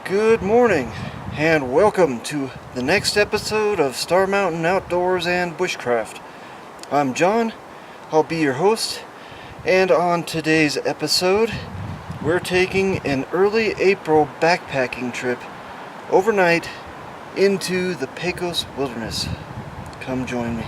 Good morning, and welcome to the next episode of Star Mountain Outdoors and Bushcraft. I'm John, I'll be your host, and on today's episode, we're taking an early April backpacking trip overnight into the Pecos Wilderness. Come join me.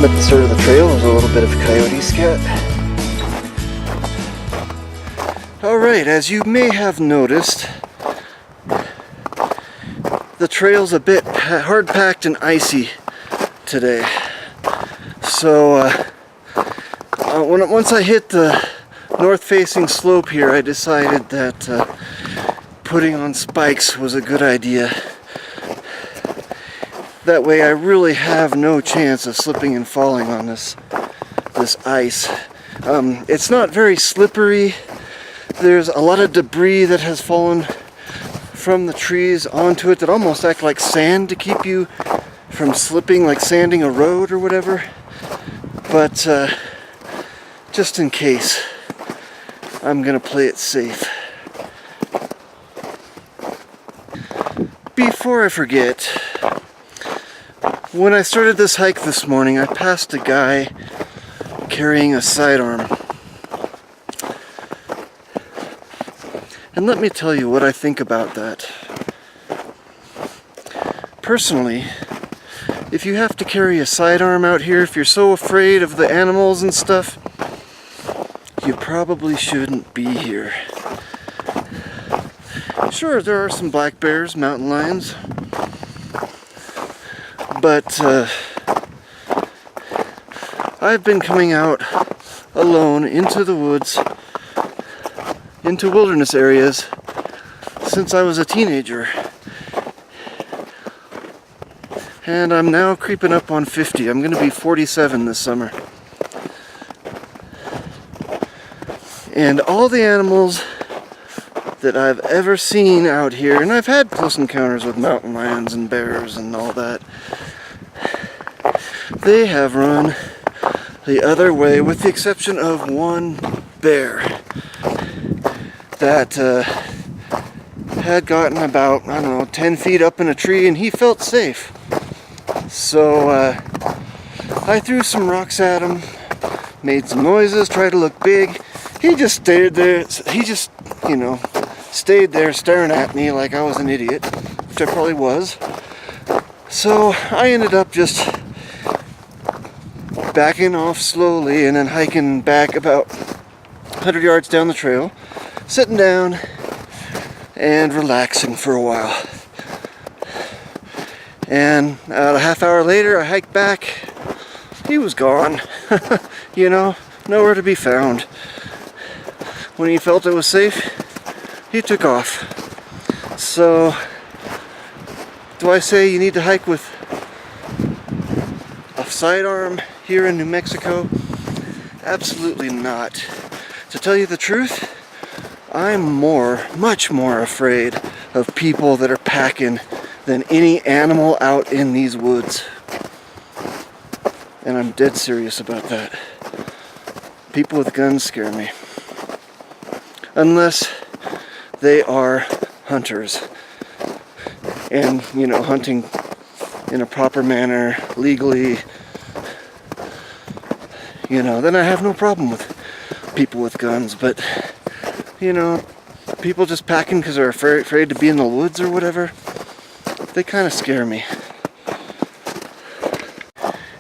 At the start of the trail, there's a little bit of coyote scat. Alright, as you may have noticed, the trail's a bit hard-packed and icy today. So, once I hit the north-facing slope here, I decided that putting on spikes was a good idea. That way I really have no chance of slipping and falling on this ice. It's not very slippery. There's a lot of debris that has fallen from the trees onto it that almost act like sand to keep you from slipping, like sanding a road or whatever. But just in case, I'm gonna play it safe. Before I forget, when I started this hike this morning, I passed a guy carrying a sidearm. And let me tell you what I think about that. Personally, if you have to carry a sidearm out here, if you're so afraid of the animals and stuff, you probably shouldn't be here. Sure, there are some black bears, mountain lions, but I've been coming out alone into the woods, into wilderness areas, since I was a teenager. And I'm now creeping up on 50. I'm going to be 47 this summer. And all the animals that I've ever seen out here, and I've had close encounters with mountain lions and bears and all that, they have run the other way, with the exception of one bear that had gotten about, 10 feet up in a tree, and he felt safe. So I threw some rocks at him, made some noises, tried to look big. He just stayed there. He just, stayed there staring at me like I was an idiot, which I probably was. So I ended up just backing off slowly and then hiking back about 100 yards down the trail, sitting down and relaxing for a while. And about a half hour later, I hiked back. He was gone. Nowhere to be found. When he felt it was safe, he took off. So, do I say you need to hike with a sidearm here in New Mexico? Absolutely not. To tell you the truth, I'm much more afraid of people that are packing than any animal out in these woods. And I'm dead serious about that. People with guns scare me. Unless they are hunters. And, you know, hunting in a proper manner, legally, you know, then I have no problem with people with guns. But, you know, people just packing because they're afraid to be in the woods or whatever, they kind of scare me.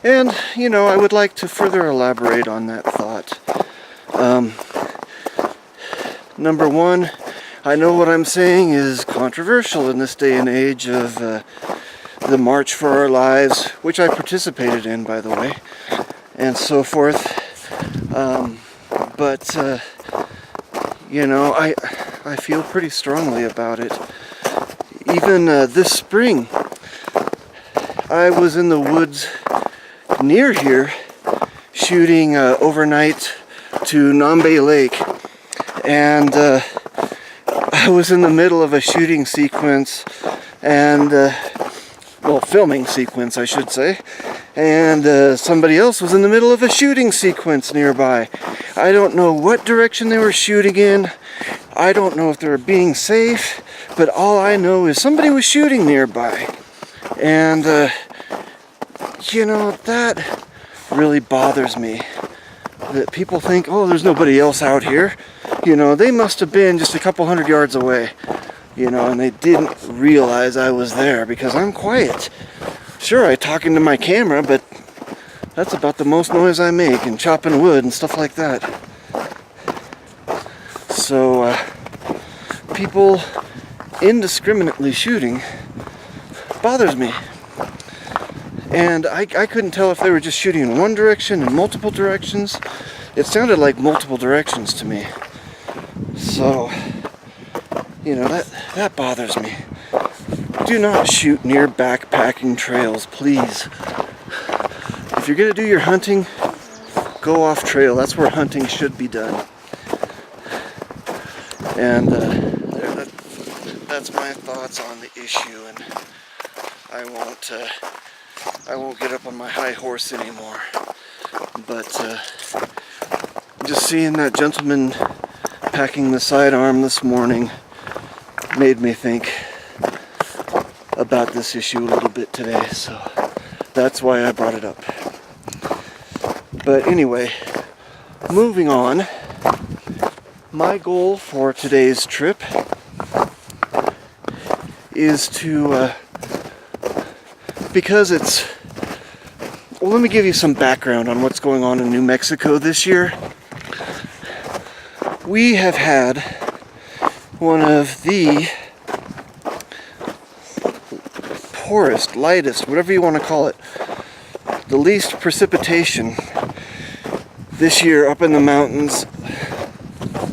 And, you know, I would like to further elaborate on that thought. Number one, I know what I'm saying is controversial in this day and age of the March for Our Lives, which I participated in, by the way, and so forth. But you know, I feel pretty strongly about it. Even this spring, I was in the woods near here shooting overnight to Nambe Lake, and I was in the middle of a shooting sequence, and well, filming sequence I should say, and somebody else was in the middle of a shooting sequence nearby. I don't know what direction they were shooting in, I don't know if they were being safe, but all I know is somebody was shooting nearby. And you know, that really bothers me, that people think, oh, there's nobody else out here. You know, they must have been just a couple hundred yards away, you know, and they didn't realize I was there because I'm quiet. Sure, I talk into my camera, but that's about the most noise I make, and chopping wood and stuff like that. So, people indiscriminately shooting bothers me. And I couldn't tell if they were just shooting in one direction, in multiple directions. It sounded like multiple directions to me. So, you know, that bothers me. Do not shoot near backpacking trails, please. If you're going to do your hunting, go off trail. That's where hunting should be done. And that's my thoughts on the issue, and I won't get up on my high horse anymore. But just seeing that gentleman packing the sidearm this morning made me think about this issue a little bit today, so that's why I brought it up. But anyway, moving on, my goal for today's trip is to, because it's, well, let me give you some background on what's going on in New Mexico this year. We have had one of the poorest, lightest, whatever you want to call it, the least precipitation this year up in the mountains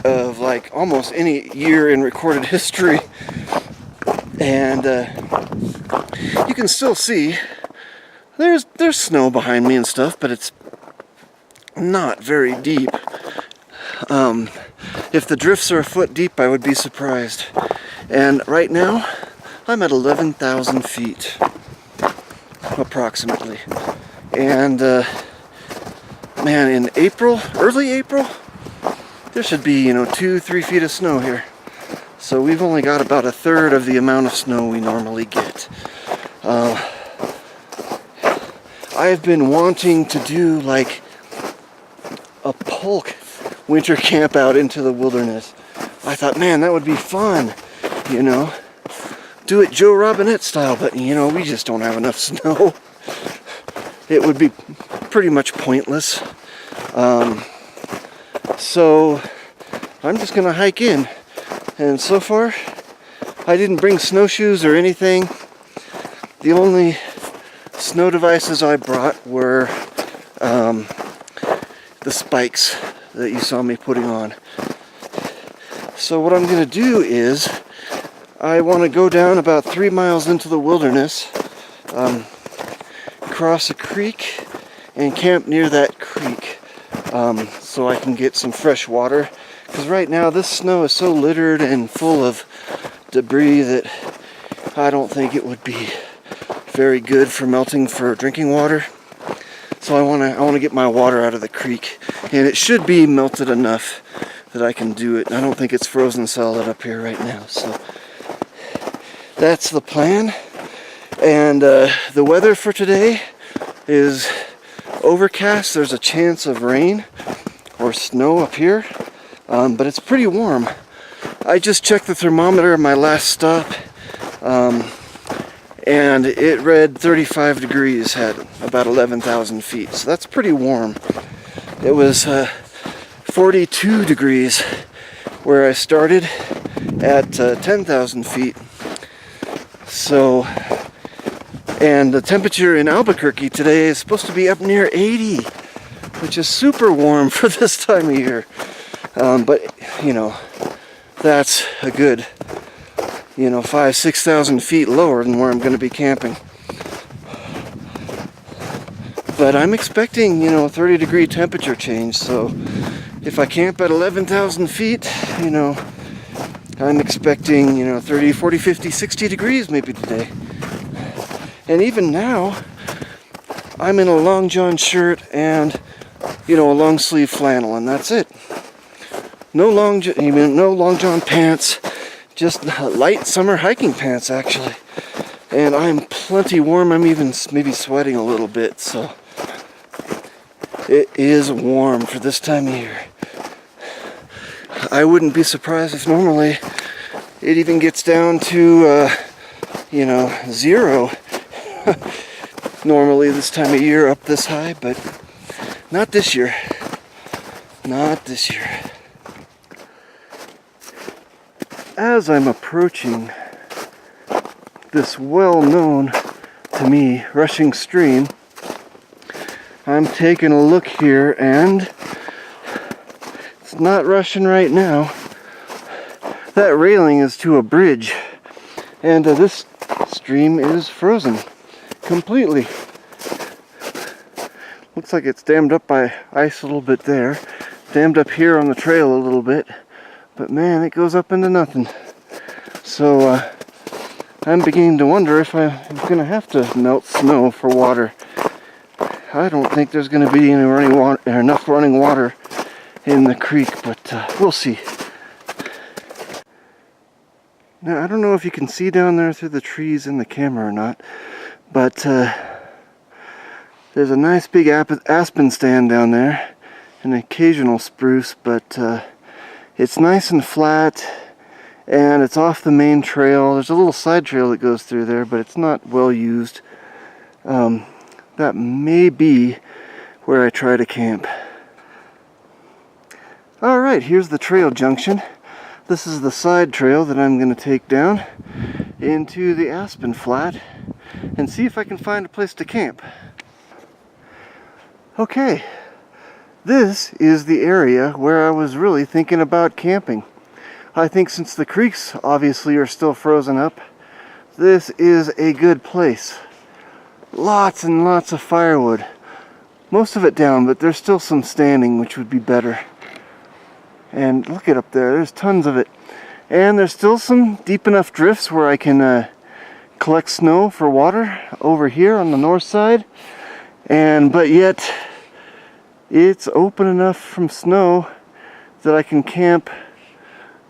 of like almost any year in recorded history. And you can still see there's snow behind me and stuff, but it's not very deep. If the drifts are a foot deep, I would be surprised. And right now, I'm at 11,000 feet, approximately. And man, in April, early April, there should be, 2-3 feet of snow here. So we've only got about a third of the amount of snow we normally get. I've been wanting to do like a polk winter camp out into the wilderness. I thought, man, that would be fun, do it Joe Robinette style, but we just don't have enough snow. It would be pretty much pointless. So I'm just gonna hike in, and so far I didn't bring snowshoes or anything. The only snow devices I brought were the spikes that you saw me putting on. So what I'm gonna do is I want to go down about 3 miles into the wilderness, cross a creek, and camp near that creek so I can get some fresh water. Because right now this snow is so littered and full of debris that I don't think it would be very good for melting for drinking water. So I want to get my water out of the creek, and it should be melted enough that I can do it. I don't think it's frozen solid up here right now. So that's the plan. And the weather for today is overcast. There's a chance of rain or snow up here, but it's pretty warm. I just checked the thermometer at my last stop, and it read 35 degrees at about 11,000 feet. So that's pretty warm. It was 42 degrees where I started at 10,000 feet. So, and the temperature in Albuquerque today is supposed to be up near 80, which is super warm for this time of year. But, you know, that's a good, 5,000-6,000 feet lower than where I'm going to be camping. But I'm expecting, 30-degree temperature change. So if I camp at 11,000 feet, I'm expecting, 30, 40, 50, 60 degrees maybe today. And even now, I'm in a long john shirt and, a long sleeve flannel, and that's it. No long john pants, just light summer hiking pants actually. And I'm plenty warm. I'm even maybe sweating a little bit, so it is warm for this time of year. I wouldn't be surprised if normally it even gets down to, 0 normally this time of year up this high, but not this year. Not this year. As I'm approaching this well-known to me rushing stream, I'm taking a look here, and it's not rushing right now. That railing is to a bridge, and this stream is frozen completely. Looks like it's dammed up by ice a little bit there, dammed up here on the trail a little bit, but man, it goes up into nothing. So I'm beginning to wonder if I'm going to have to melt snow for water. I don't think there's going to be enough running water in the creek, but we'll see. Now, I don't know if you can see down there through the trees in the camera or not, but there's a nice big aspen stand down there, an occasional spruce, but it's nice and flat, and it's off the main trail. There's a little side trail that goes through there, but it's not well used. That may be where I try to camp. Alright, here's the trail junction. This is the side trail that I'm going to take down into the aspen flat and see if I can find a place to camp. Okay, this is the area where I was really thinking about camping. I think since the creeks obviously are still frozen up, this is a good place. Lots and lots of firewood. Most of it down, but there's still some standing, which would be better. And look at up there, there's tons of it. And there's still some deep enough drifts where I can collect snow for water over here on the north side. But yet, it's open enough from snow that I can camp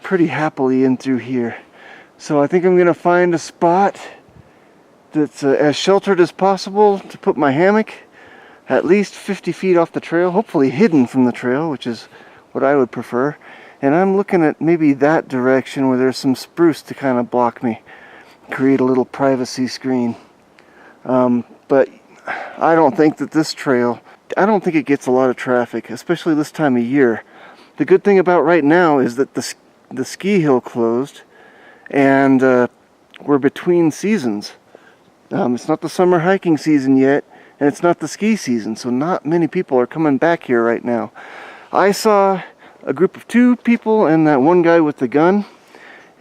pretty happily in through here. So I think I'm going to find a spot that's as sheltered as possible to put my hammock, at least 50 feet off the trail, hopefully hidden from the trail, which is what I would prefer. And I'm looking at maybe that direction where there's some spruce to kind of block me, create a little privacy screen. But I don't think that this trail, I don't think it gets a lot of traffic, especially this time of year. The good thing about right now is that the ski hill closed, and we're between seasons. It's not the summer hiking season yet, and it's not the ski season, so not many people are coming back here right now. I saw a group of 2 people and that one guy with the gun,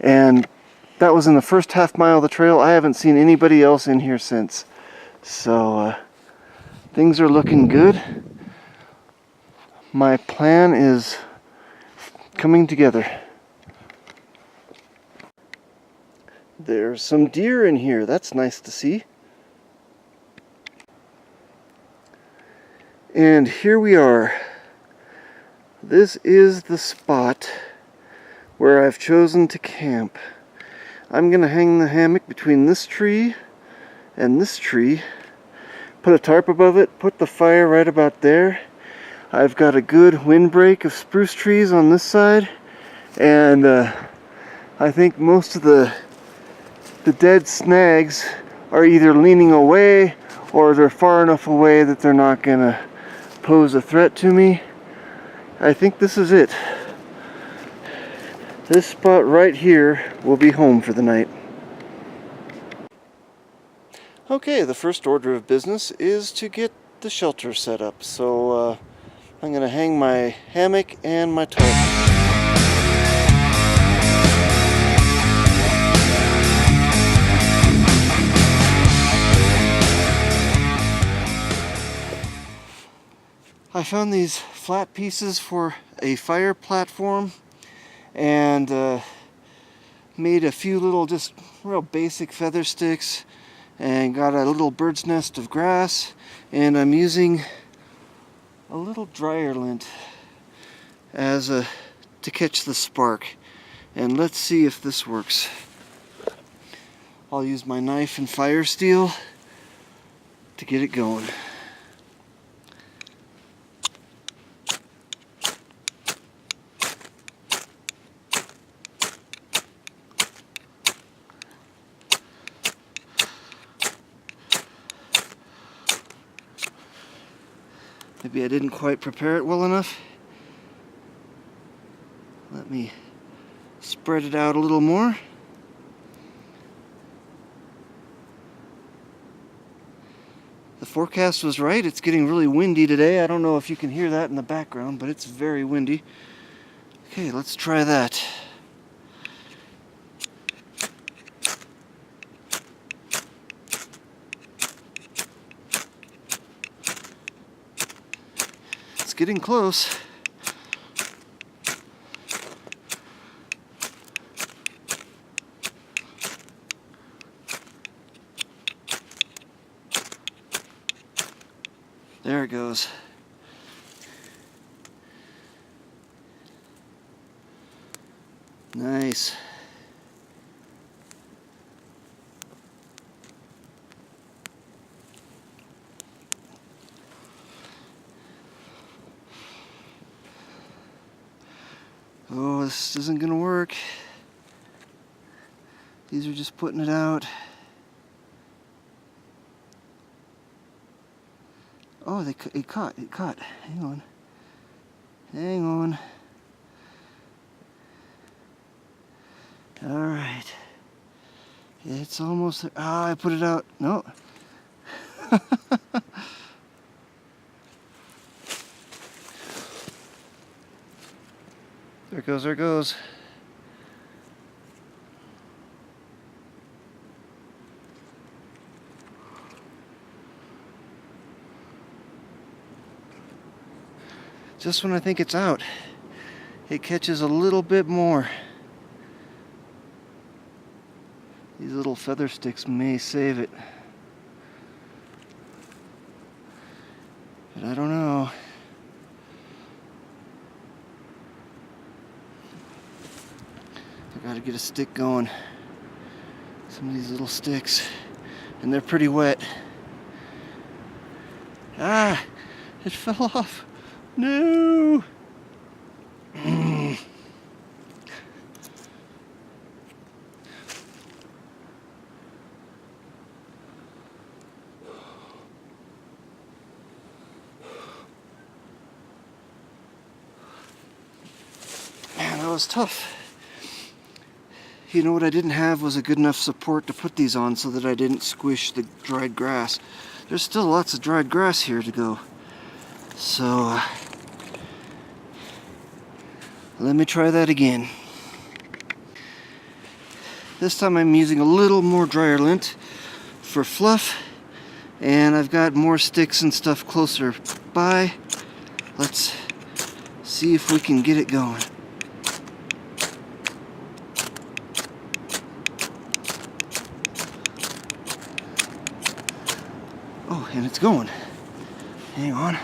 and that was in the first half mile of the trail. I haven't seen anybody else in here since. So Things are looking good. My plan is coming together. There's some deer in here. That's nice to see. And here we are. This is the spot where I've chosen to camp. I'm gonna hang the hammock between this tree and this tree, put a tarp above it, put the fire right about there. I've got a good windbreak of spruce trees on this side, and I think most of the dead snags are either leaning away or they're far enough away that they're not gonna pose a threat to me. I think this is it. This spot right here will be home for the night. Okay, the first order of business is to get the shelter set up. So I'm going to hang my hammock and my tarp. I found these flat pieces for a fire platform and made a few little just real basic feather sticks and got a little bird's nest of grass, and I'm using a little dryer lint as to catch the spark. And let's see if this works. I'll use my knife and fire steel to get it going. Maybe I didn't quite prepare it well enough. Let me spread it out a little more. The forecast was right. It's getting really windy today. I don't know if you can hear that in the background, but it's very windy. Okay, let's try that. Getting close. There it goes. Nice. Oh, this isn't gonna work. These are just putting it out. Oh, it caught. Hang on. Hang on. All right. It's almost there. Ah, I put it out. No. There it goes, there it goes. Just when I think it's out, it catches a little bit more. These little feather sticks may save it. But I don't know. I gotta get a stick going. Some of these little sticks, and they're pretty wet. Ah, it fell off. No. Man, that was tough. You know what I didn't have was a good enough support to put these on so that I didn't squish the dried grass. There's still lots of dried grass here to go. So, let me try that again. This time I'm using a little more dryer lint for fluff And I've got more sticks and stuff closer by. Let's see if we can get it going. Oh, and it's going. Hang on.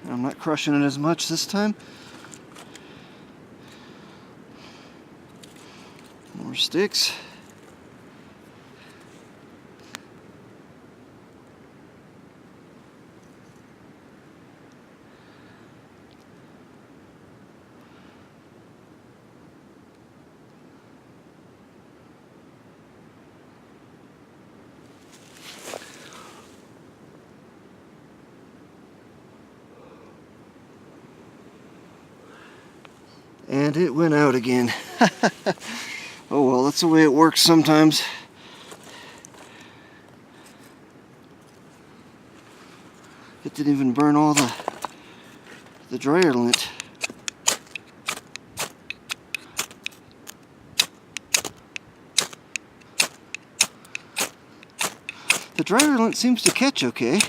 I'm not crushing it as much this time. More sticks. And it went out again. Oh well, that's the way it works sometimes. It didn't even burn all the dryer lint. The dryer lint seems to catch okay.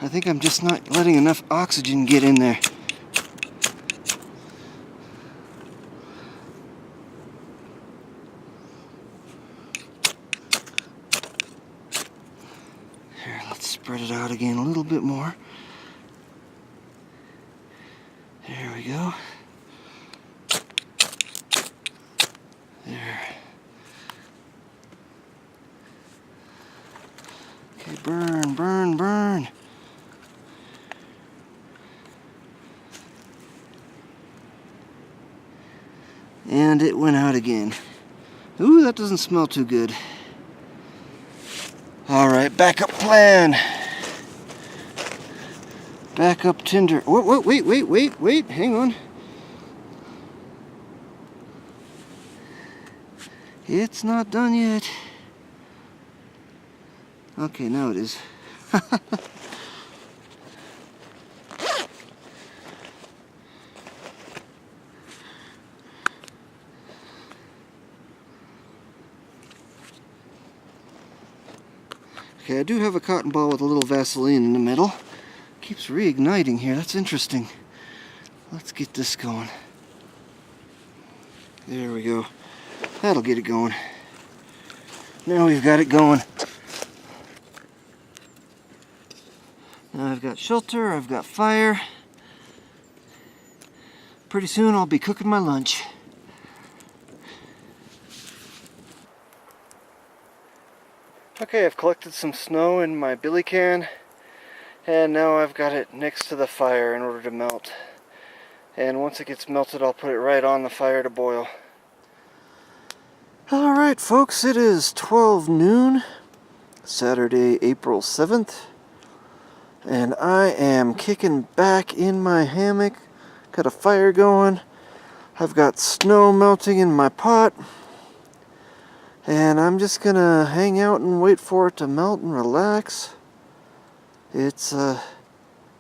I think I'm just not letting enough oxygen get in there. Here, let's spread it out again a little bit more. There we go. There. Okay, burn, burn, burn. And it went out again. Ooh, that doesn't smell too good. Alright, backup plan. Backup tinder. Wait, hang on. It's not done yet. Okay, now it is. Okay, I do have a cotton ball with a little Vaseline in the middle. Keeps reigniting here, that's interesting. Let's get this going. There we go. That'll get it going. Now we've got it going. Now I've got shelter, I've got fire. Pretty soon I'll be cooking my lunch. Okay, I've collected some snow in my billy can, and now I've got it next to the fire in order to melt. And once it gets melted, I'll put it right on the fire to boil. Alright folks, it is 12 noon, Saturday, April 7th, and I am kicking back in my hammock. Got a fire going. I've got snow melting in my pot. And I'm just gonna hang out and wait for it to melt and relax. It's the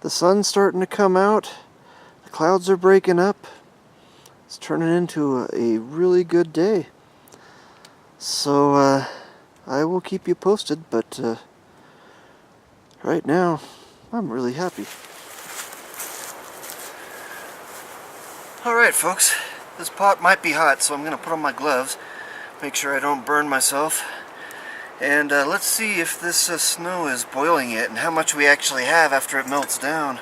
sun's starting to come out. The clouds are breaking up. It's turning into a really good day. So I will keep you posted, but right now I'm really happy. Alright folks, this pot might be hot, so I'm gonna put on my gloves. Make sure I don't burn myself. And let's see if this snow is boiling yet and how much we actually have after it melts down.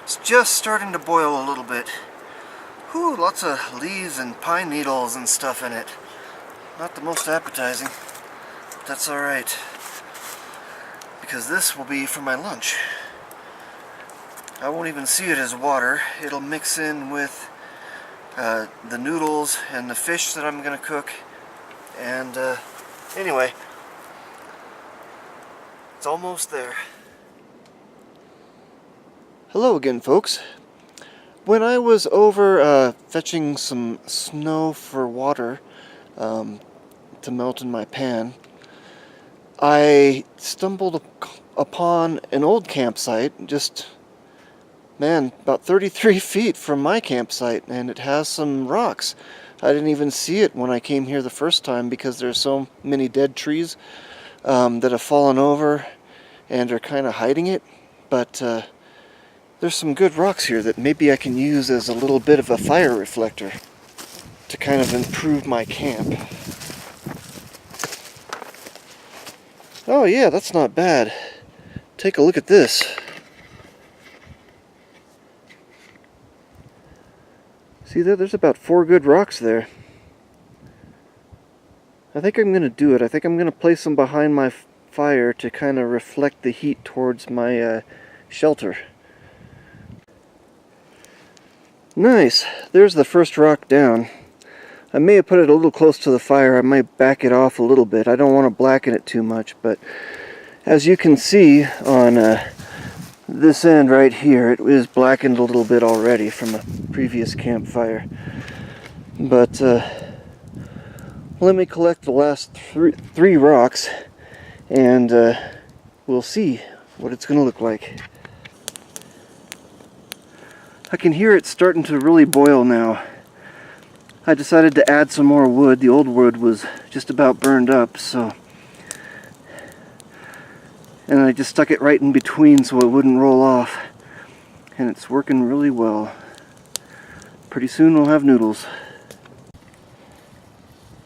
It's just starting to boil a little bit. Whew, lots of leaves and pine needles and stuff in it. Not the most appetizing, but that's alright. Because this will be for my lunch. I won't even see it as water. It'll mix in with the noodles and the fish that I'm going to cook. And anyway, it's almost there. Hello again folks. When I was over fetching some snow for water to melt in my pan, I stumbled upon an old campsite, just, man, about 33 feet from my campsite, and it has some rocks. I didn't even see it when I came here the first time because there's so many dead trees that have fallen over and are kind of hiding it, but there's some good rocks here that maybe I can use as a little bit of a fire reflector to kind of improve my camp. Oh yeah, that's not bad. Take a look at this. See that? There's about 4 good rocks there. I think I'm going to do it. I think I'm going to place them behind my fire to kind of reflect the heat towards my shelter. Nice. There's the first rock down. I may have put it a little close to the fire. I might back it off a little bit. I don't want to blacken it too much, but as you can see on this end right here, it is blackened a little bit already from a previous campfire. But let me collect the last three rocks and we'll see what it's going to look like. I can hear it starting to really boil now. I decided to add some more wood. The old wood was just about burned up, so... And I just stuck it right in between so it wouldn't roll off. And it's working really well. Pretty soon we'll have noodles.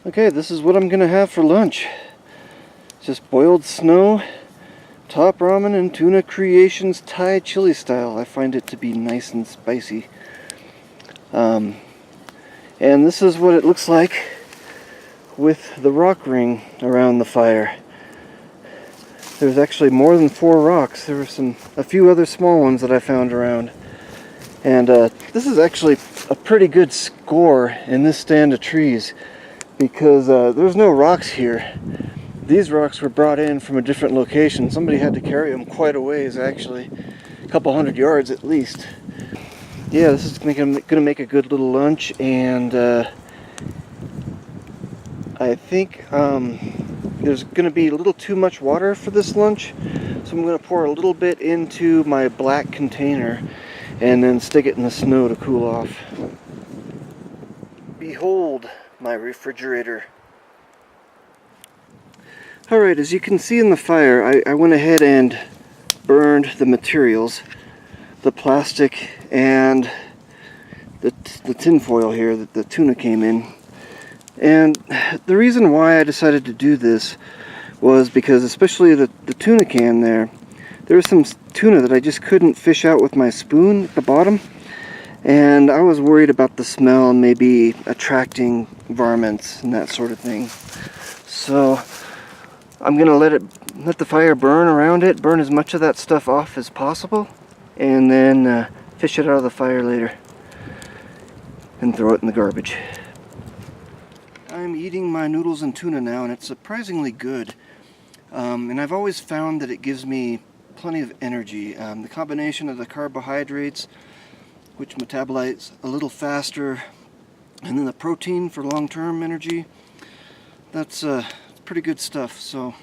Okay, this is what I'm gonna have for lunch. Just boiled snow, top ramen, and tuna creations Thai chili style. I find it to be nice and spicy. And this is what it looks like with the rock ring around the fire. There's actually more than 4 rocks. There were a few other small ones that I found around. And this is actually a pretty good score in this stand of trees because there's no rocks here. These rocks were brought in from a different location. Somebody had to carry them quite a ways, actually. A couple 100 yards at least. Yeah, this is going to make a good little lunch, and I think there's going to be a little too much water for this lunch, so I'm going to pour a little bit into my black container and then stick it in the snow to cool off. Behold my refrigerator. Alright, as you can see in the fire, I went ahead and burned the materials, the plastic and the tin foil here that the tuna came in. And the reason why I decided to do this was because, especially the tuna can there was some tuna that I just couldn't fish out with my spoon at the bottom, and I was worried about the smell and maybe attracting varmints and that sort of thing. So I'm gonna let the fire burn around it, burn as much of that stuff off as possible, and then fish it out of the fire later and throw it in the garbage. I'm eating my noodles and tuna now, and it's surprisingly good. And I've always found that it gives me plenty of energy. The combination of the carbohydrates, which metabolize a little faster, and then the protein for long-term energy, that's pretty good stuff. So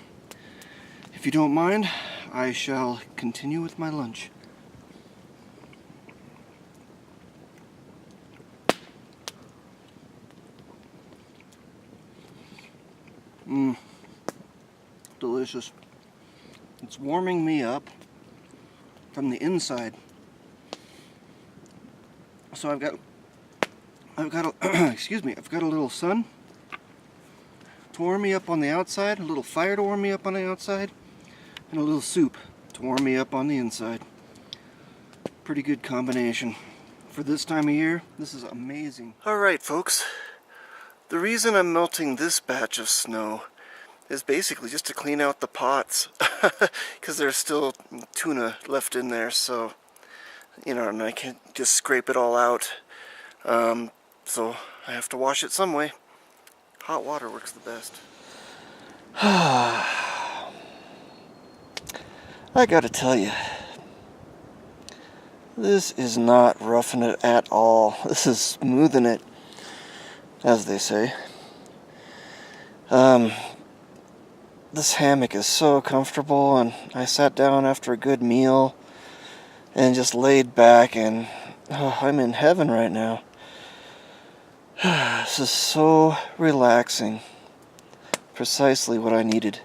if you don't mind, I shall continue with my lunch. Delicious. It's warming me up from the inside. So I've got excuse me, I've got a little sun to warm me up on the outside, a little fire to warm me up on the outside, and a little soup to warm me up on the inside. Pretty good combination. For this time of year, this is amazing. Alright folks, the reason I'm melting this batch of snow is basically just to clean out the pots because there's still tuna left in there, so you know, and I can't just scrape it all out, so I have to wash it some way. Hot water works the best. I gotta tell you, This is not roughing it at all. This is smoothing it, as they say. This hammock is so comfortable, and I sat down after a good meal and just laid back, and I'm in heaven right now. This is so relaxing. Precisely what I needed.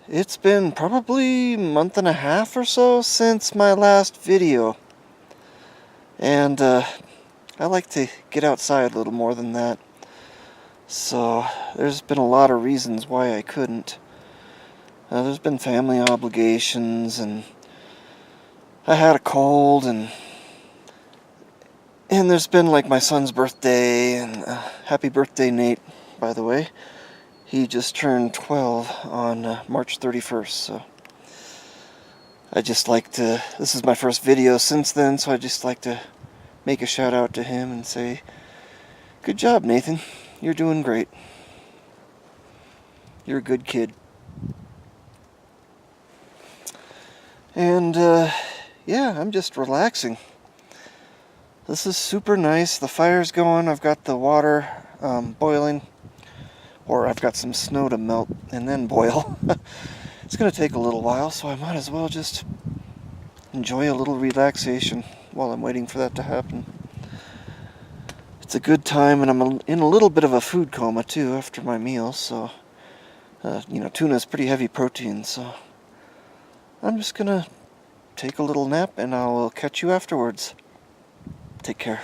It's been probably a month and a half or so since my last video. And I like to get outside a little more than that. So there's been a lot of reasons why I couldn't. There's been family obligations, and I had a cold, and there's been like my son's birthday, and happy birthday, Nate, by the way. He just turned 12 on March 31st, so I just like to, this is my first video since then, so I just like to make a shout out to him and say, good job, Nathan, you're doing great. You're a good kid. And yeah, I'm just relaxing. This is super nice. The fire's going, I've got the water boiling. Or I've got some snow to melt and then boil. It's going to take a little while, so I might as well just enjoy a little relaxation while I'm waiting for that to happen. It's a good time, and I'm in a little bit of a food coma too after my meal, so you know, tuna is pretty heavy protein, so I'm just going to take a little nap, and I will catch you afterwards. Take care.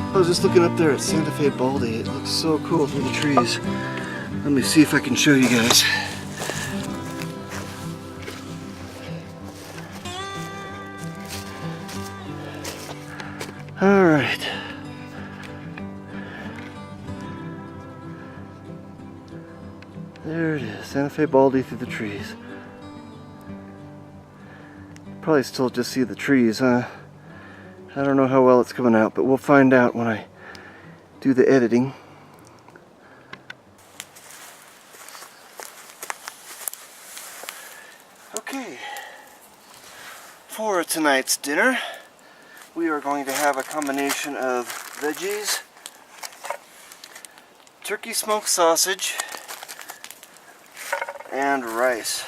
I was just looking up there at Santa Fe Baldy. It looks so cool through the trees. Let me see if I can show you guys. Alright. There it is, Santa Fe Baldy through the trees. Probably still just see the trees, huh? I don't know how well it's coming out, but we'll find out when I do the editing. Okay, for tonight's dinner, we are going to have a combination of veggies, turkey smoked sausage, and rice.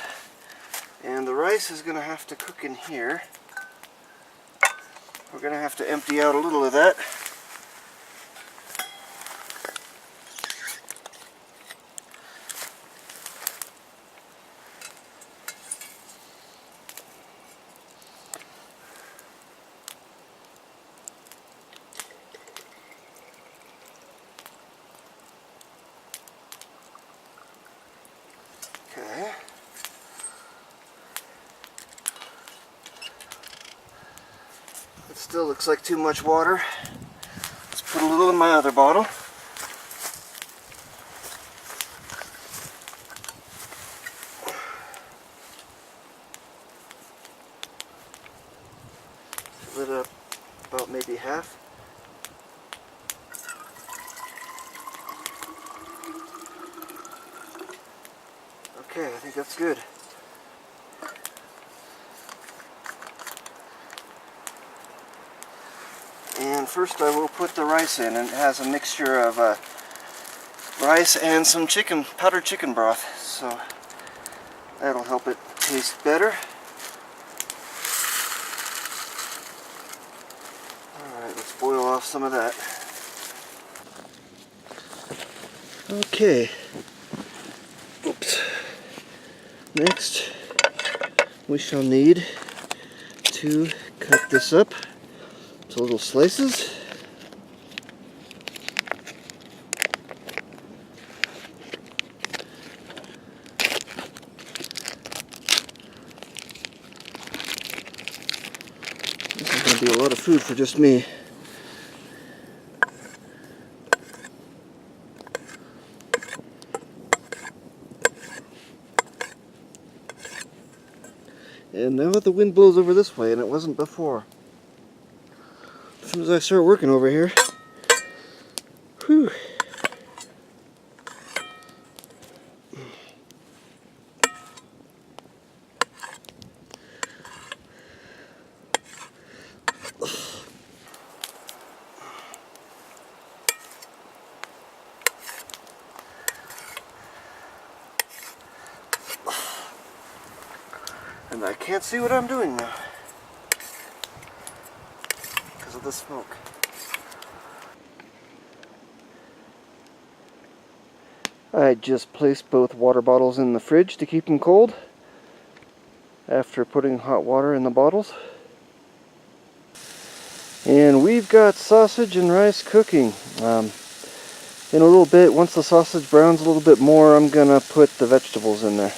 And the rice is going to have to cook in here. We're going to have to empty out a little of that. Okay. It still looks like too much water. Let's put a little in my other bottle. Fill it up about maybe half. Okay, I think that's good. And first I will put the rice in, and it has a mixture of rice and some powdered chicken broth. So That'll help it taste better. Alright, let's boil off some of that. Okay. Oops. Next, we shall need to cut this up to little slices. This is going to be a lot of food for just me. And now the wind blows over this way, and it wasn't before. As soon as I start working over here, whew. And I can't see what I'm doing now because of the smoke. I just placed both water bottles in the fridge to keep them cold after putting hot water in the bottles. And we've got sausage and rice cooking. In a little bit, once the sausage browns a little bit more, I'm gonna put the vegetables in there.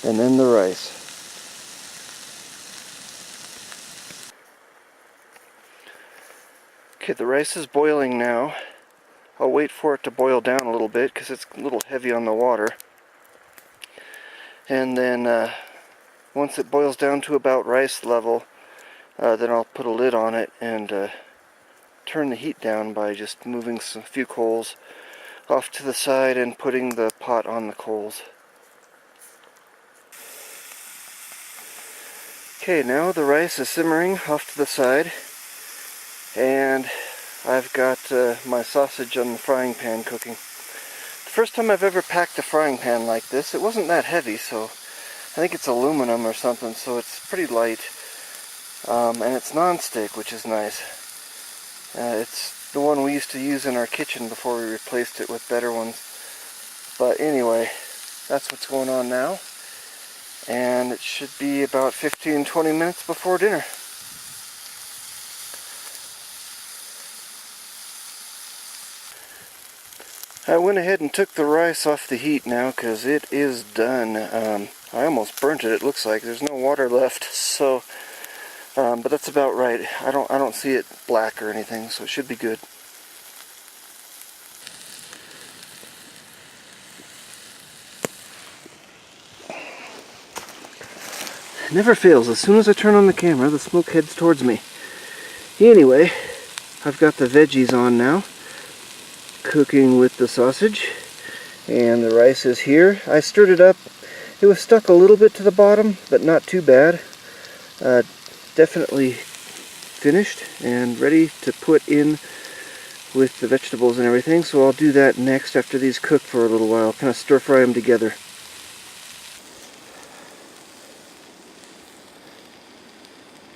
And then the rice. Okay, the rice is boiling now. I'll wait for it to boil down a little bit because it's a little heavy on the water. And then once it boils down to about rice level, then I'll put a lid on it and turn the heat down by just moving a few coals off to the side and putting the pot on the coals. Okay, now the rice is simmering off to the side, and I've got my sausage on the frying pan cooking. The first time I've ever packed a frying pan like this, it wasn't that heavy, so I think it's aluminum or something, so it's pretty light. And it's non-stick, which is nice. It's the one we used to use in our kitchen before we replaced it with better ones. But anyway, that's what's going on now. And it should be about 15-20 minutes before dinner. I went ahead and took the rice off the heat now because it is done. I almost burnt it. It looks like there's no water left, so but that's about right. I don't see it black or anything, so it should be good. It never fails. As soon as I turn on the camera, the smoke heads towards me. Anyway, I've got the veggies on now, cooking with the sausage, and the rice is here. I stirred it up. It was stuck a little bit to the bottom, but not too bad. Definitely finished and ready to put in with the vegetables and everything, so I'll do that next after these cook for a little while, kind of stir fry them together.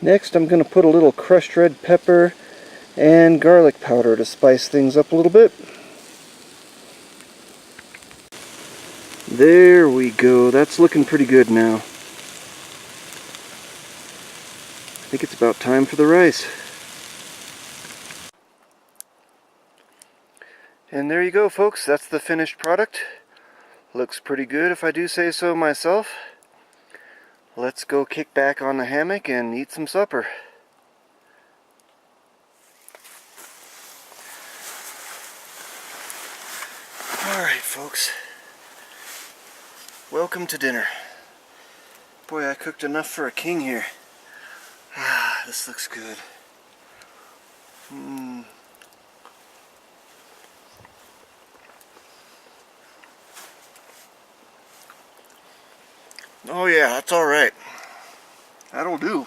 Next, I'm going to put a little crushed red pepper and garlic powder to spice things up a little bit. There we go. That's looking pretty good now. I think it's about time for the rice. And there you go, folks. That's the finished product. Looks pretty good if I do say so myself. Let's go kick back on the hammock and eat some supper. Alright, folks. Welcome to dinner. Boy, I cooked enough for a king here. Ah, this looks good. Oh yeah, that's alright. That'll do.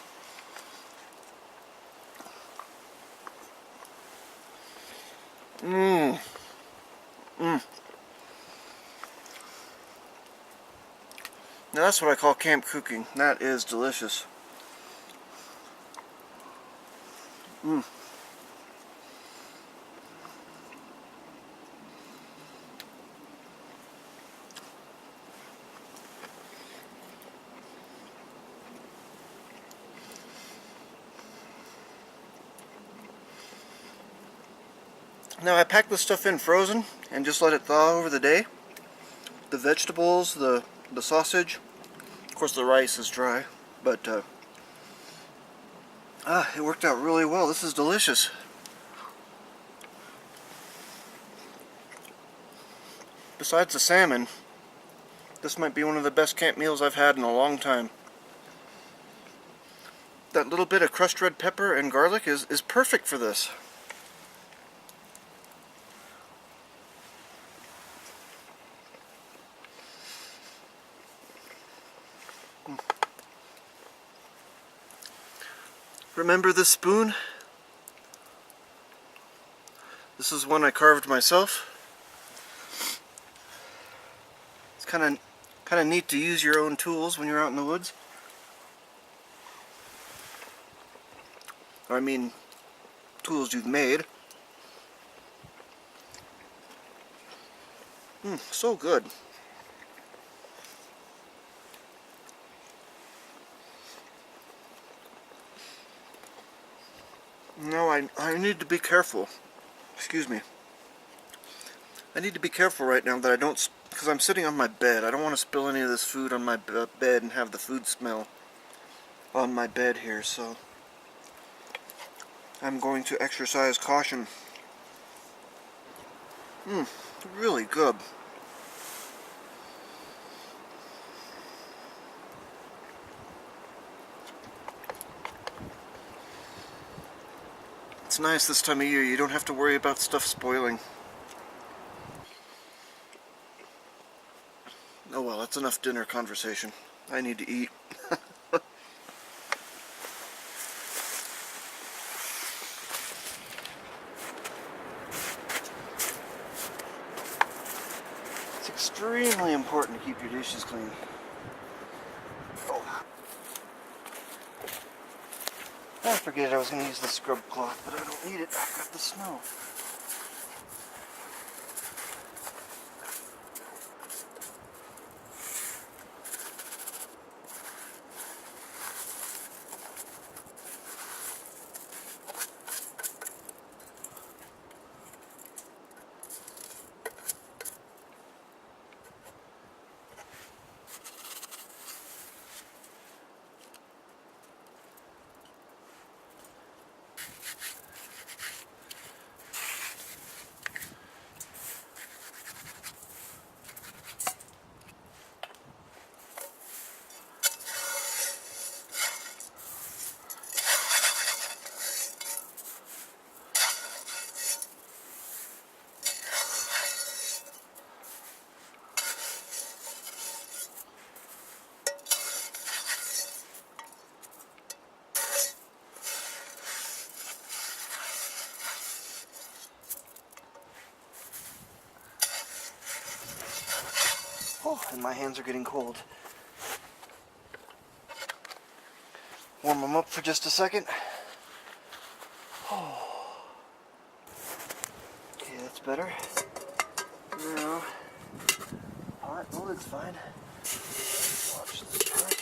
Now that's what I call camp cooking. That is delicious. Mmm. Now I pack this stuff in frozen and just let it thaw over the day. The vegetables, the sausage, of course the rice is dry, but it worked out really well. This is delicious. Besides the salmon, this might be one of the best camp meals I've had in a long time. That little bit of crushed red pepper and garlic is perfect for this. Remember this spoon? This is one I carved myself. It's kind of neat to use your own tools when you're out in the woods. Or I mean, tools you've made. So good. No, I need to be careful. Excuse me. I need to be careful right now that I don't, because I'm sitting on my bed. I don't want to spill any of this food on my bed and have the food smell on my bed here, so I'm going to exercise caution. Really good. It's nice this time of year. You don't have to worry about stuff spoiling. Oh well, that's enough dinner conversation. I need to eat. It's extremely important to keep your dishes clean. Oh. I forget I was going to use the scrub cloth, but I don't need it. I've got the snow. Oh, and my hands are getting cold. Warm them up for just a second. Oh. Okay, that's better. Now, pot, the lid's fine. Watch this part.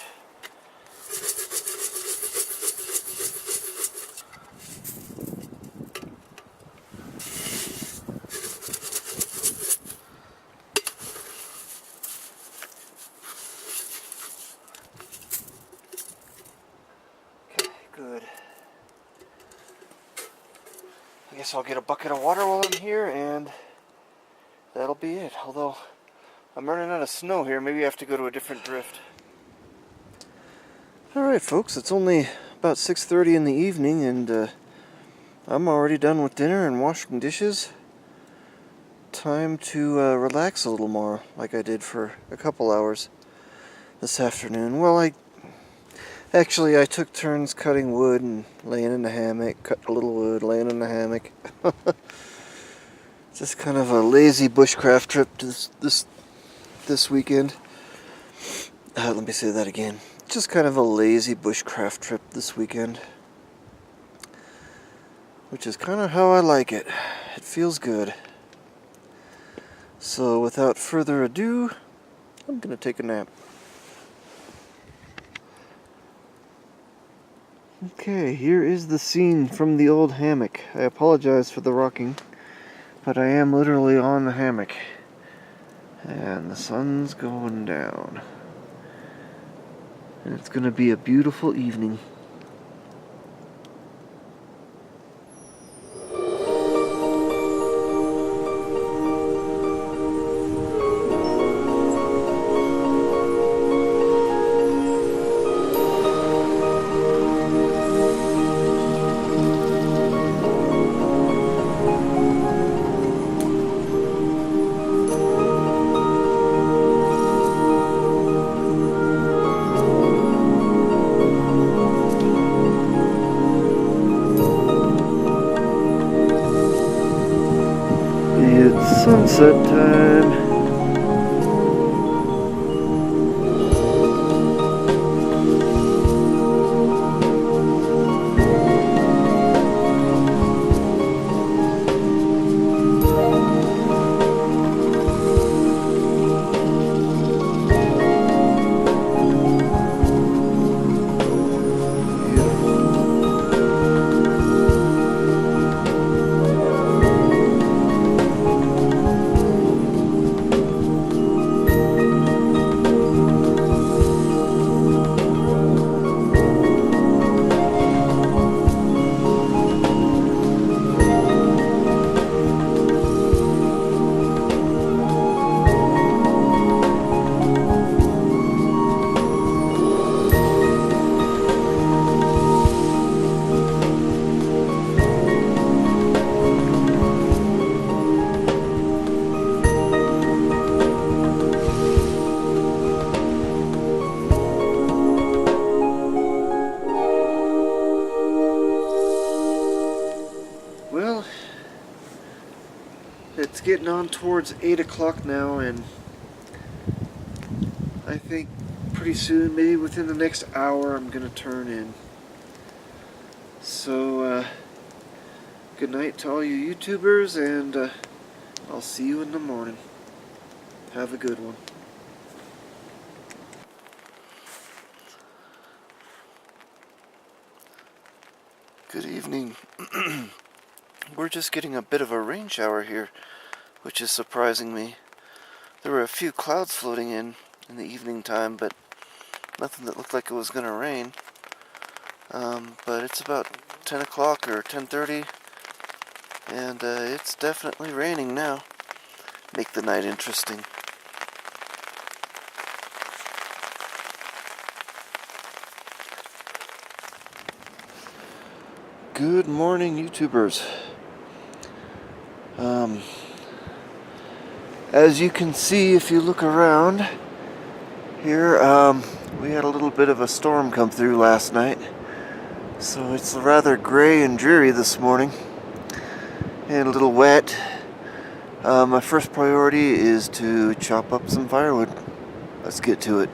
Good. I guess I'll get a bucket of water while I'm here, and that'll be it. Although I'm running out of snow here, maybe I have to go to a different drift. Alright folks, it's only about 6:30 in the evening, and I'm already done with dinner and washing dishes. Time to relax a little more, like I did for a couple hours this afternoon. Well, I took turns cutting wood and laying in the hammock, cut a little wood, laying in the hammock. Just kind of a lazy bushcraft trip this weekend. Let me say that again. Just kind of a lazy bushcraft trip this weekend, which is kind of how I like it. It feels good. So without further ado, I'm gonna take a nap. Okay, here is the scene from the old hammock. I apologize for the rocking, but I am literally on the hammock. And the sun's going down. And it's gonna be a beautiful evening. It's sunset time. Well, it's getting on towards 8 o'clock now, and I think pretty soon, maybe within the next hour, I'm gonna turn in. So, good night to all you YouTubers, and I'll see you in the morning. Have a good one. Good evening. We're just getting a bit of a rain shower here, which is surprising me. There were a few clouds floating in the evening time, but nothing that looked like it was going to rain. But it's about 10 o'clock or 10:30, and it's definitely raining now. Make the night interesting. Good morning, YouTubers. As you can see, if you look around here, we had a little bit of a storm come through last night, so it's rather gray and dreary this morning, and a little wet. My first priority is to chop up some firewood. Let's get to it.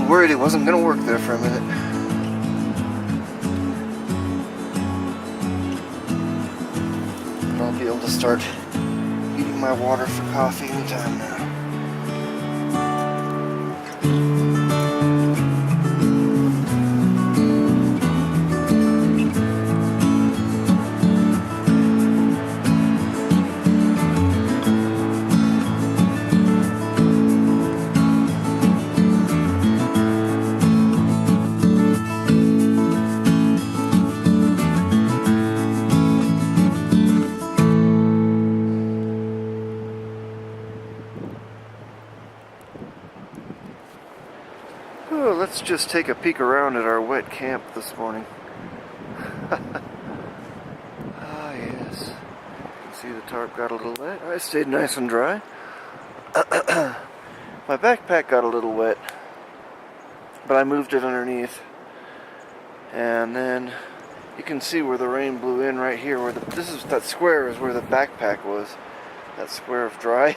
worried it wasn't going to work there for a minute. And I'll be able to start heating my water for coffee anytime now. Oh, let's just take a peek around at our wet camp this morning. Ah, yes. You can see the tarp got a little wet. I stayed nice and dry. My backpack got a little wet, but I moved it underneath. And then you can see where the rain blew in right here. Where that square is where the backpack was. That square of dry.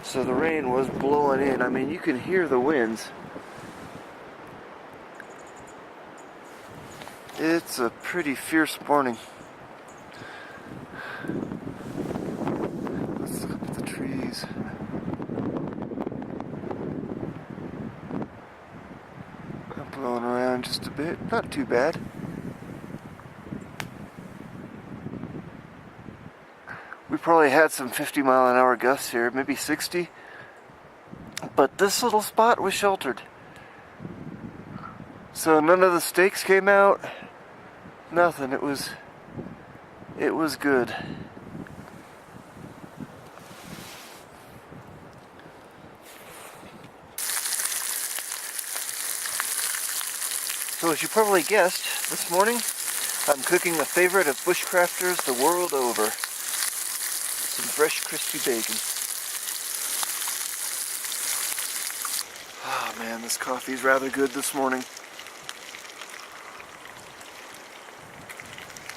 So the rain was blowing in. I mean, you can hear the winds. It's a pretty fierce morning. Let's look at the trees. I'm blowing around just a bit. Not too bad. We probably had some 50-mile-an-hour gusts here, maybe 60. But this little spot was sheltered. So none of the stakes came out. Nothing. It was good. So as you probably guessed, this morning I'm cooking a favorite of bushcrafters the world over. Some fresh, crispy bacon. Oh man, this coffee's rather good this morning.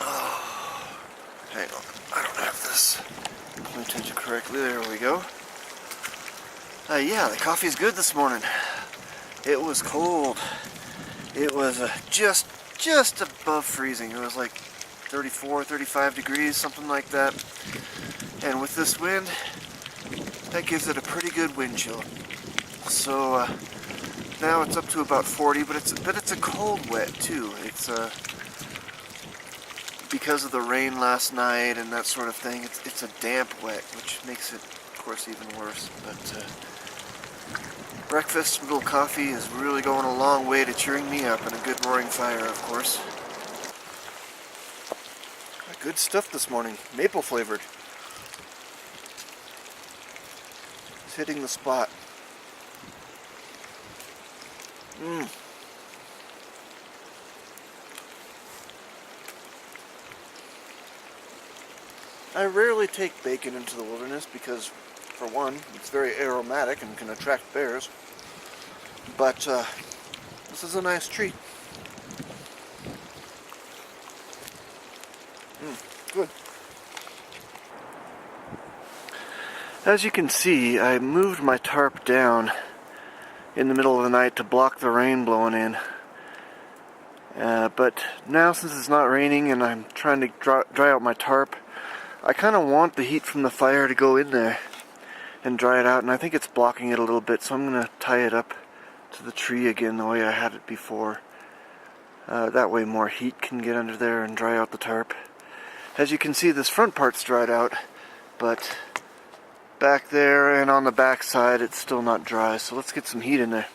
Oh, hang on, I don't have this. Pay attention correctly. There we go. Yeah, the coffee's good this morning. It was cold. It was just above freezing. It was like 34, 35 degrees, something like that. And with this wind, that gives it a pretty good wind chill. So now it's up to about 40, but it's a cold wet too. It's because of the rain last night and that sort of thing. It's a damp wet, which makes it, of course, even worse. But breakfast, a little coffee is really going a long way to cheering me up, and a good roaring fire, of course. Good stuff this morning, maple flavored. It's hitting the spot. I rarely take bacon into the wilderness because, for one, it's very aromatic and can attract bears. But this is a nice treat. Good. As you can see, I moved my tarp down in the middle of the night to block the rain blowing in. But now, since it's not raining and I'm trying to dry out my tarp, I kind of want the heat from the fire to go in there and dry it out, and I think it's blocking it a little bit, so I'm going to tie it up to the tree again the way I had it before. That way more heat can get under there and dry out the tarp. As you can see, this front part's dried out, but back there and on the back side it's still not dry, so let's get some heat in there.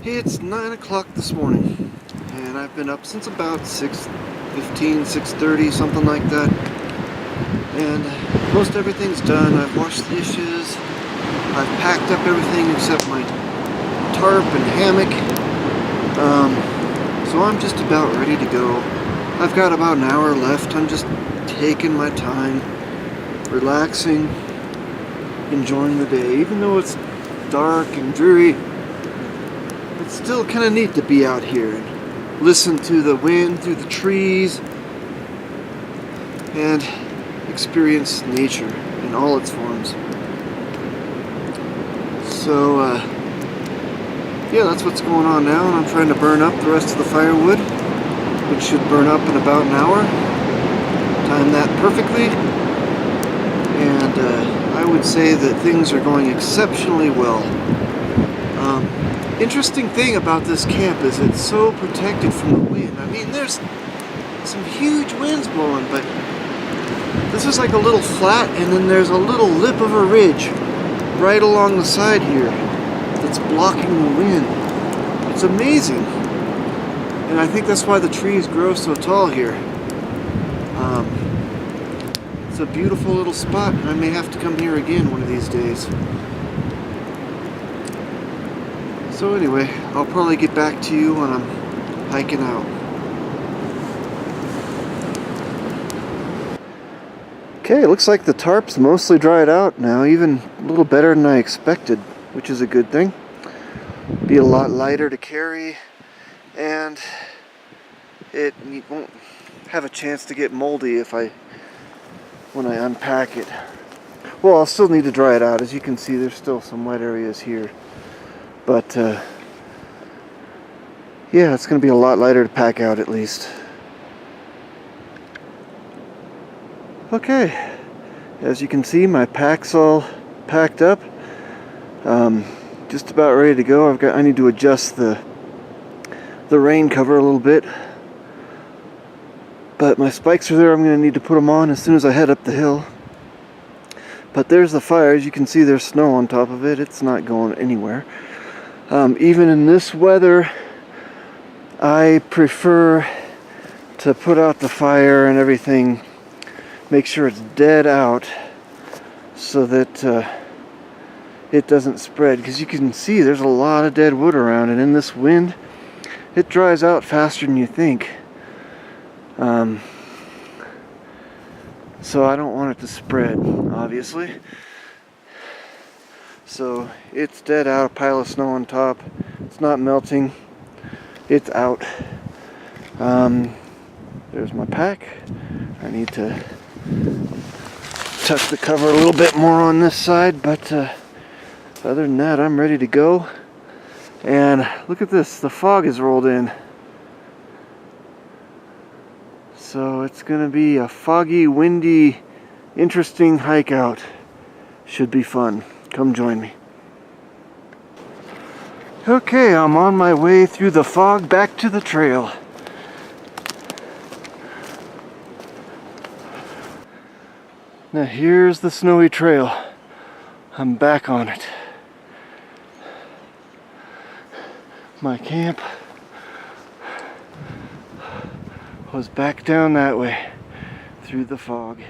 It's 9 o'clock this morning, and I've been up since about 6:15, 6:30, something like that. And most everything's done. I've washed the dishes, I've packed up everything except my tarp and hammock. So I'm just about ready to go. I've got about an hour left. I'm just taking my time, relaxing, enjoying the day. Even though it's dark and dreary, it's still kind of neat to be out here and listen to the wind through the trees and experience nature in all its forms. So yeah, that's what's going on now, and I'm trying to burn up the rest of the firewood, which should burn up in about an hour. Time that perfectly, and I would say that things are going exceptionally well. Interesting thing about this camp is it's so protected from the wind. I mean, there's some huge winds blowing, but this is like a little flat, and then there's a little lip of a ridge right along the side here that's blocking the wind. It's amazing, and I think that's why the trees grow so tall here. It's a beautiful little spot, and I may have to come here again one of these days. So anyway, I'll probably get back to you when I'm hiking out. Okay, it looks like the tarp's mostly dried out now, even a little better than I expected, which is a good thing. Be a lot lighter to carry, and it won't have a chance to get moldy when I unpack it. Well, I'll still need to dry it out. As you can see, there's still some wet areas here. But yeah, it's going to be a lot lighter to pack out at least. Okay, as you can see, my pack's all packed up. Just about ready to go. I need to adjust the rain cover a little bit. But my spikes are there. I'm going to need to put them on as soon as I head up the hill. But there's the fire. As you can see, there's snow on top of it. It's not going anywhere. Even in this weather, I prefer to put out the fire and everything, make sure it's dead out so that it doesn't spread. Because you can see there's a lot of dead wood around, and in this wind, it dries out faster than you think. So I don't want it to spread, obviously. So it's dead out, a pile of snow on top. It's not melting. It's out. There's my pack. I need to tuck the cover a little bit more on this side, but other than that, I'm ready to go. And look at this, the fog has rolled in. So it's gonna be a foggy, windy, interesting hike out. Should be fun. Come join me. Okay, I'm on my way through the fog back to the trail. Now here's the snowy trail. I'm back on it. My camp was back down that way through the fog.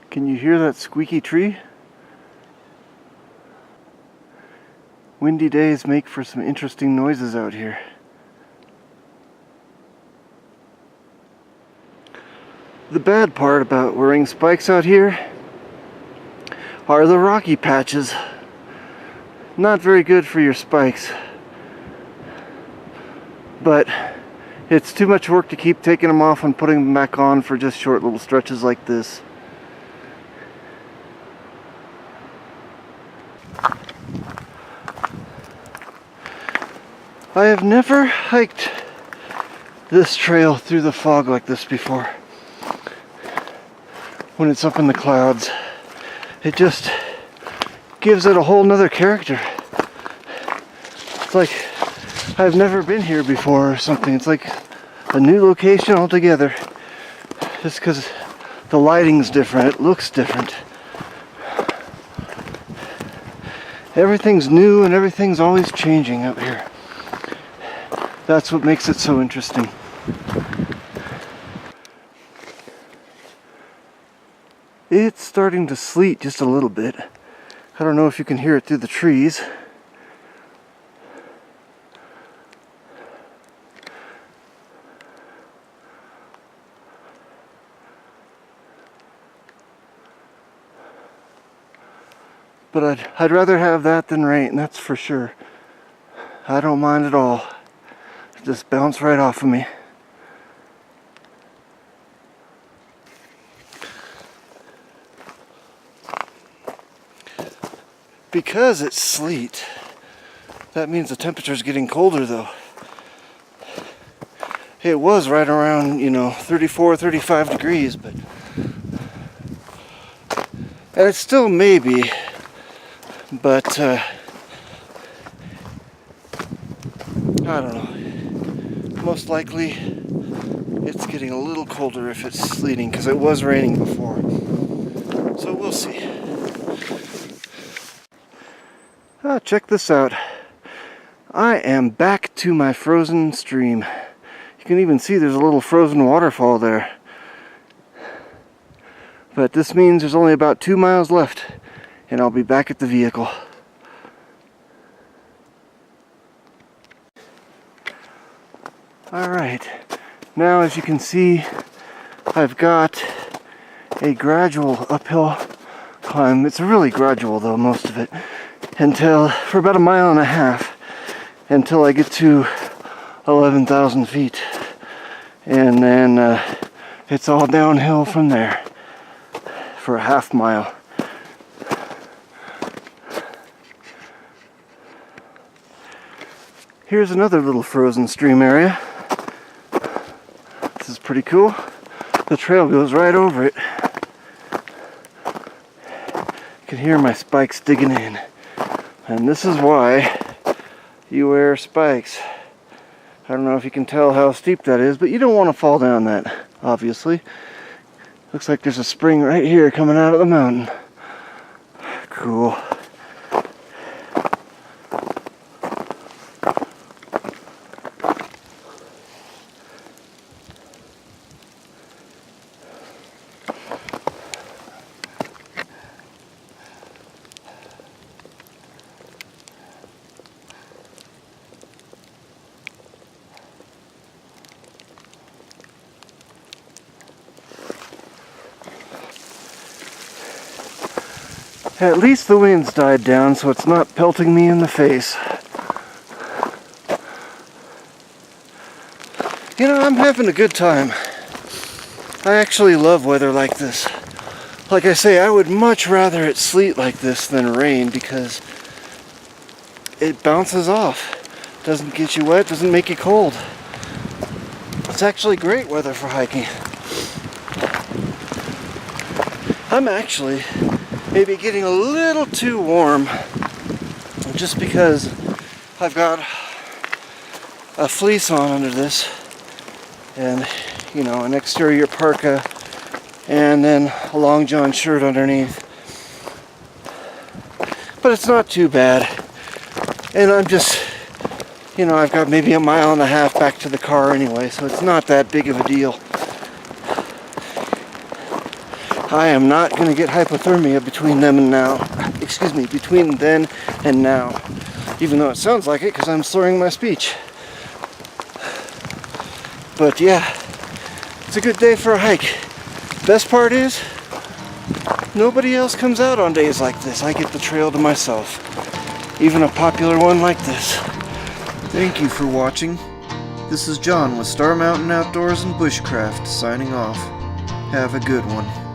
Can you hear that squeaky tree? Windy days make for some interesting noises out here. The bad part about wearing spikes out here are the rocky patches. Not very good for your spikes. But it's too much work to keep taking them off and putting them back on for just short little stretches like this. I have never hiked this trail through the fog like this before. When it's up in the clouds, it just gives it a whole nother character. It's like I've never been here before or something. It's like a new location altogether. Just because the lighting's different, it looks different. Everything's new and everything's always changing out here. That's what makes it so interesting. It's starting to sleet just a little bit. I don't know if you can hear it through the trees. But I'd rather have that than rain, that's for sure. I don't mind at all. It just bounced right off of me. Because it's sleet, that means the temperature's getting colder though. It was right around, 34, 35 degrees, but... And it still may be, but I don't know. Most likely it's getting a little colder if it's sleeting, because it was raining before. So we'll see. Check this out. I am back to my frozen stream. You can even see there's a little frozen waterfall there. But this means there's only about 2 miles left, and I'll be back at the vehicle. Alright, now as you can see, I've got a gradual uphill climb. It's really gradual though, most of it, for about 1.5 miles, until I get to 11,000 feet. And then it's all downhill from there for a 1/2 mile. Here's another little frozen stream area. This is pretty cool. The trail goes right over it. You can hear my spikes digging in. And this is why you wear spikes. I don't know if you can tell how steep that is, but you don't want to fall down that, obviously. Looks like there's a spring right here coming out of the mountain. Cool. At least the wind's died down, so it's not pelting me in the face. I'm having a good time. I actually love weather like this. Like I say, I would much rather it sleet like this than rain, because it bounces off. Doesn't get you wet, doesn't make you cold. It's actually great weather for hiking. I'm actually maybe getting a little too warm, just because I've got a fleece on under this, and an exterior parka, and then a long john shirt underneath. But it's not too bad, and I'm just, I've got maybe 1.5 miles back to the car anyway, so it's not that big of a deal. I am not going to get hypothermia between then and now. Even though it sounds like it, because I'm slurring my speech. But yeah, it's a good day for a hike. Best part is, nobody else comes out on days like this. I get the trail to myself. Even a popular one like this. Thank you for watching. This is John with Star Mountain Outdoors and Bushcraft signing off. Have a good one.